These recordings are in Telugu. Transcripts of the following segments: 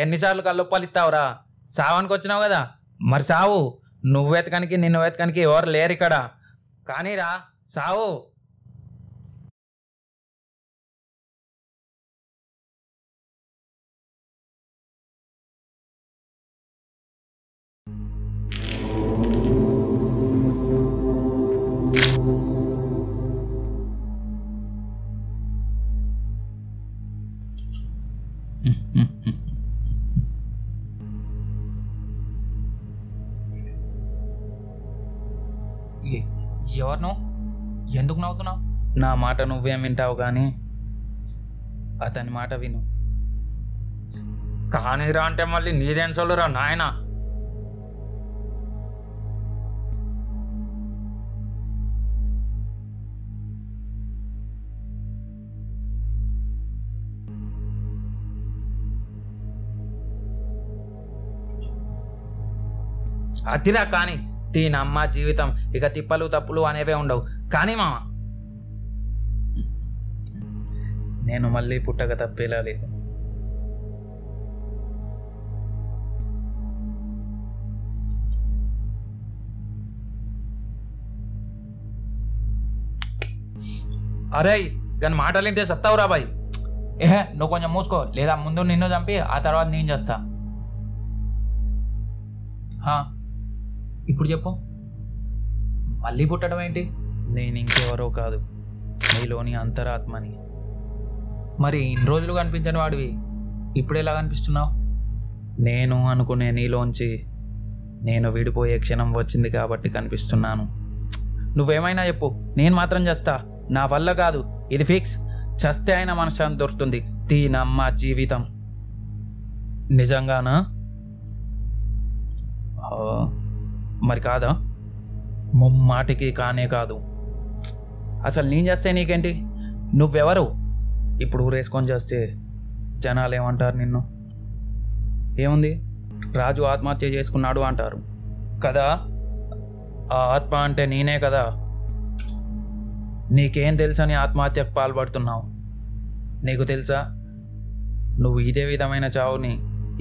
ఎన్నిసార్లు కల్లుప్పాలు ఇస్తావురా? సావానికి వచ్చినావు కదా, మరి సావు. నువ్వు వెతకనికి నిన్ను వెతకనికి ఎవరు లేరు ఇక్కడ. కానీ రా, సావు. ఎవరు నువ్వు? ఎందుకు నవ్వుతున్నావు? నా మాట నువ్వేం వింటావు కానీ అతని మాట విను. కానీరా అంటే మళ్ళీ నీదేం సొల్లురా నాయన. అతిరా కానీ దీనమ్మ జీవితం ఇక తిప్పలు తప్పులు అనేవే ఉండవు. కానీ మామ, నేను మళ్ళీ పుట్టక తప్పేలా లేదు. అరే కానీ మాటలింటే సత్తావురా బాయ్. నువ్వు కొంచెం మూసుకో, లేదా ముందు నిన్ను చంపి ఆ తర్వాత నేను చేస్తా. ఇప్పుడు చెప్పు, మళ్ళీ పుట్టడం ఏంటి? నేను ఇంకెవరో కాదు, నీలోని అంతరాత్మని. మరి ఇన్ని రోజులు కనిపించని వాడివి ఇప్పుడు ఎలా కనిపిస్తున్నావు? నేను అనుకునే నీలోంచి నేను విడిపోయే క్షణం వచ్చింది కాబట్టి కనిపిస్తున్నాను. నువ్వేమైనా చెప్పు, నేను మాత్రం చేస్తా. నా వల్ల కాదు, ఇది ఫిక్స్. చస్తే అయినా మనశ్శాంతి దొరుకుతుంది. దీనమ్మ జీవితం. నిజంగానా? మరి కాదా? ముమ్మాటికి కానే కాదు. అసలు నేను చేస్తే నీకేంటి? నువ్వెవరు? ఇప్పుడు ఊరేసుకొని చేస్తే జనాలు ఏమంటారు నిన్ను? ఏముంది, రాజు ఆత్మహత్య చేసుకున్నాడు అంటారు కదా. ఆ ఆత్మ అంటే నేనే కదా. నీకేం తెలుసని ఆత్మహత్యకు పాల్పడుతున్నావు? నీకు తెలుసా, నువ్వు ఇదే విధమైన చావుని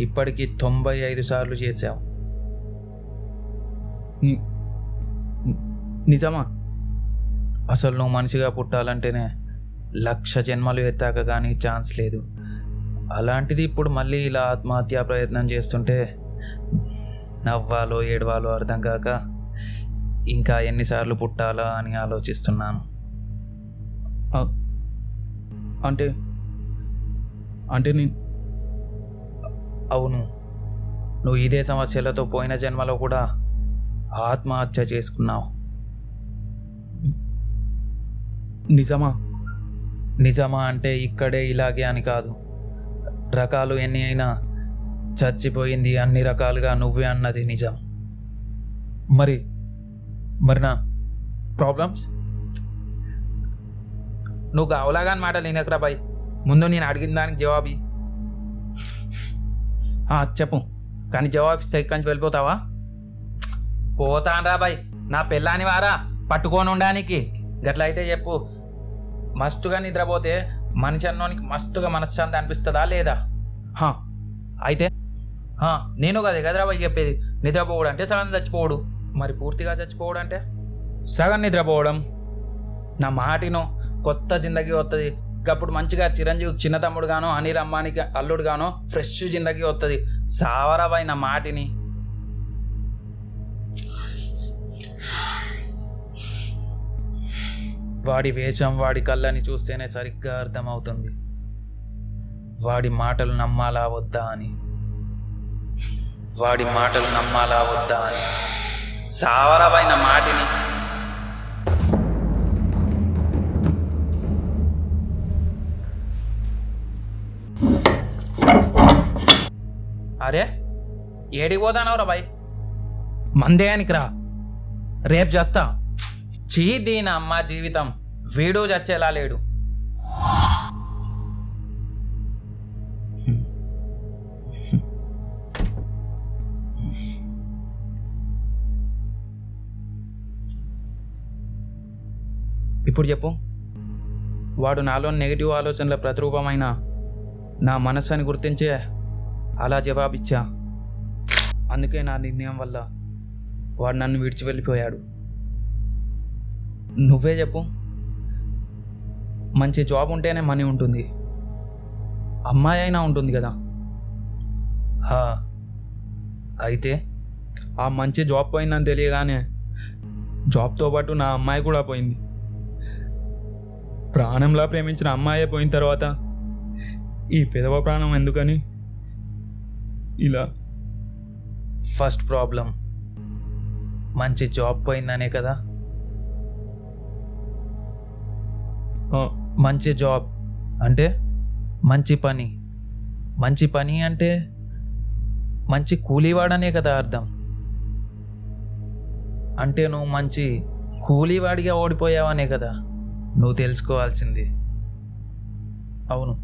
ఇప్పటికీ 95 సార్లు చేశావు. నిజమా? అసలు నువ్వు మనిషిగా పుట్టాలంటేనే 1,00,000 జన్మలు ఎత్తాక కానీ ఛాన్స్ లేదు. అలాంటిది ఇప్పుడు మళ్ళీ ఇలా ఆత్మహత్యా ప్రయత్నం చేస్తుంటే నవ్వాలో ఏడవాలో అర్థం కాక ఇంకా ఎన్నిసార్లు పుట్టాలా అని ఆలోచిస్తున్నాను. అంటే అంటే అవును, నువ్వు ఇదే సమస్యలతో పోయిన జన్మలో కూడా ఆత్మహత్య చేసుకున్నావు. నిజమా? నిజమా అంటే ఇక్కడే ఇలాగే అని కాదు. రకాలు ఎన్ని అయినా చచ్చిపోయింది అన్ని రకాలుగా నువ్వే అన్నది నిజం. మరి మరి నా ప్రాబ్లమ్స్? నువ్వు కావలాగాని మాటలు నేనెక్కరా బాయ్. ముందు నేను అడిగిన దానికి జవాబు చెప్పు. కానీ జవాబు ఇస్తే ఇక్కడి నుంచి వెళ్ళిపోతావా? పోతానరా బాయ్, నా పెళ్ళాని వారా పట్టుకొని ఉండడానికి. గట్లయితే చెప్పు, మస్తుగా నిద్రపోతే మనిషి అన్నోనికి మస్తుగా మనశ్శాంతి అనిపిస్తుందా లేదా? అయితే నేను కదరా బాయ్ చెప్పేది. నిద్రపోవడం అంటే సగం చచ్చిపోవడం, మరి పూర్తిగా చచ్చిపోవడం అంటే సగం నిద్రపోవడం. నా మాటినో, కొత్త జిందగీ వస్తుంది. అప్పుడు మంచిగా చిరంజీవి చిన్న తమ్ముడు గానో, అనిల్ అంబానీకి అల్లుడు గానో ఫ్రెష్ జిందగీ వస్తుంది. సావరా బాయ్ నా మాటిని. వాడి వేషం, వాడి కళ్ళని చూస్తేనే సరిగ్గా అర్థమవుతుంది వాడి మాటలు నమ్మాలా వద్దా అని. వాడి మాటలు నమ్మాలా వద్దా అని. సావరా బాయ్ నా మాటిని. అరే ఏడికి పోతానవరా బాయ్? మందేయానికి రా, రేపు చేస్తా. చీ దీని అమ్మ జీవితం, వీడు చచ్చేలా లేడు. ఇప్పుడు చెప్పు, వాడు నాలో నెగిటివ్ ఆలోచనల ప్రతిరూపమైన నా మనస్సుని గుర్తించే అలా జవాబిచ్చా. అందుకే నా నిర్ణయం వల్ల వాడు నన్ను విడిచి వెళ్ళిపోయాడు. నువ్వే చెప్పు, మంచి జాబ్ ఉంటేనే మనీ ఉంటుంది, అమ్మాయి అయినా ఉంటుంది కదా. అయితే ఆ మంచి జాబ్ పోయిందని తెలియగానే జాబ్తో పాటు నా అమ్మాయి కూడా పోయింది. ప్రాణంలా ప్రేమించిన అమ్మాయే పోయిన తర్వాత ఈ పెదవ ప్రాణం ఎందుకని ఇలా? ఫస్ట్ ప్రాబ్లం మంచి జాబ్ పోయిందనే కదా. మంచి జాబ్ అంటే మంచి పని. మంచి పని అంటే మంచి కూలీవాడనే కదా అర్థం. అంటే నువ్వు మంచి కూలీవాడిగా ఓడిపోయావనే కదా నువ్వు తెలుసుకోవాల్సింది. అవును,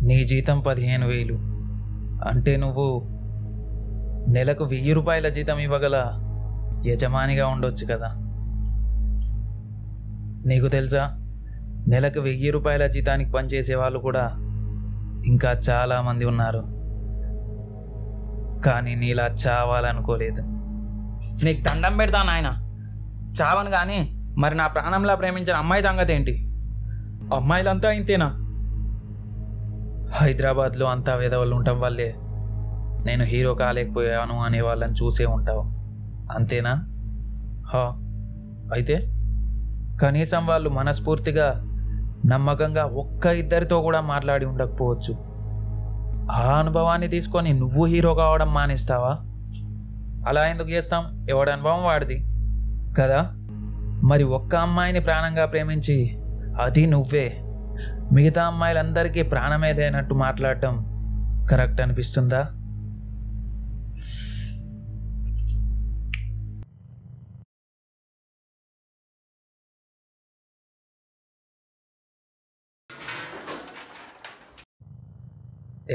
నీ జీతం 15,000 అంటే నువ్వు నెలకు 1,000 రూపాయల జీతం ఇవ్వగల యజమానిగా ఉండొచ్చు కదా. నీకు తెలుసా, నెలకు 1,000 రూపాయల జీతానికి పనిచేసే వాళ్ళు కూడా ఇంకా చాలామంది ఉన్నారు. కానీ నీలా చావాలనుకోలేదు. నీకు దండం పెడతా నాయన, చావను. కానీ మరి నా ప్రాణంలా ప్రేమించిన అమ్మాయి సంగతి ఏంటి? అమ్మాయిలంతా ఇంతేనా? హైదరాబాద్లో అంతా వేదవాళ్ళు ఉండటం వల్లే నేను హీరో కాలేకపోయాను అనే వాళ్ళని చూసే ఉంటావు, అంతేనా? అయితే కనీసం వాళ్ళు మనస్ఫూర్తిగా నమ్మకంగా ఒక్క ఇద్దరితో కూడా మాట్లాడి ఉండకపోవచ్చు. ఆ అనుభవాన్ని తీసుకొని నువ్వు హీరో కావడం మానేస్తావా? అలా ఎందుకు చేస్తాం? ఎవడి అనుభవం వాడిది కదా. మరి ఒక్క అమ్మాయిని ప్రాణంగా ప్రేమించి అది నువ్వే మిగతా అమ్మాయిలందరికీ ప్రాణమేదైనట్టు మాట్లాడటం కరెక్ట్ అనిపిస్తుందా?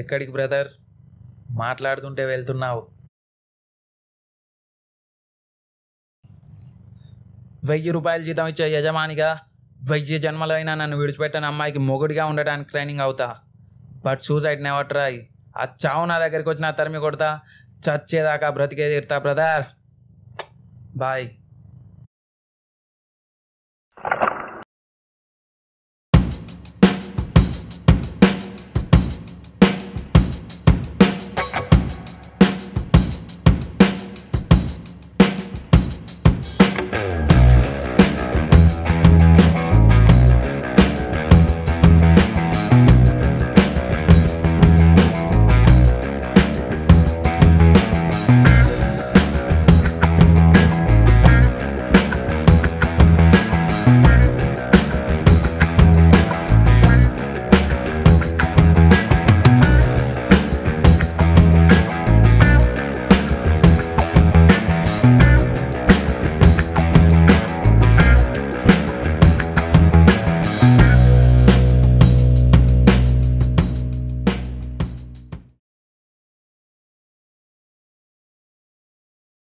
ఎక్కడికి బ్రదర్? మాట్లాడుతుంటే వెళ్తున్నావు. 1,000 రూపాయలు జీతం ఇచ్చే యజమానిగా 1000 జన్మలైనా నన్ను విడిచిపెట్టని అమ్మాయికి మొగుడిగా ఉండడానికి ట్రైనింగ్ అవుతా. But suicide never try. ఆ చావు నా దగ్గరికి వచ్చిన తరిమి కొడతా, చచ్చేదాకా బ్రతికే తీరుతా బ్రదర్. బాయ్.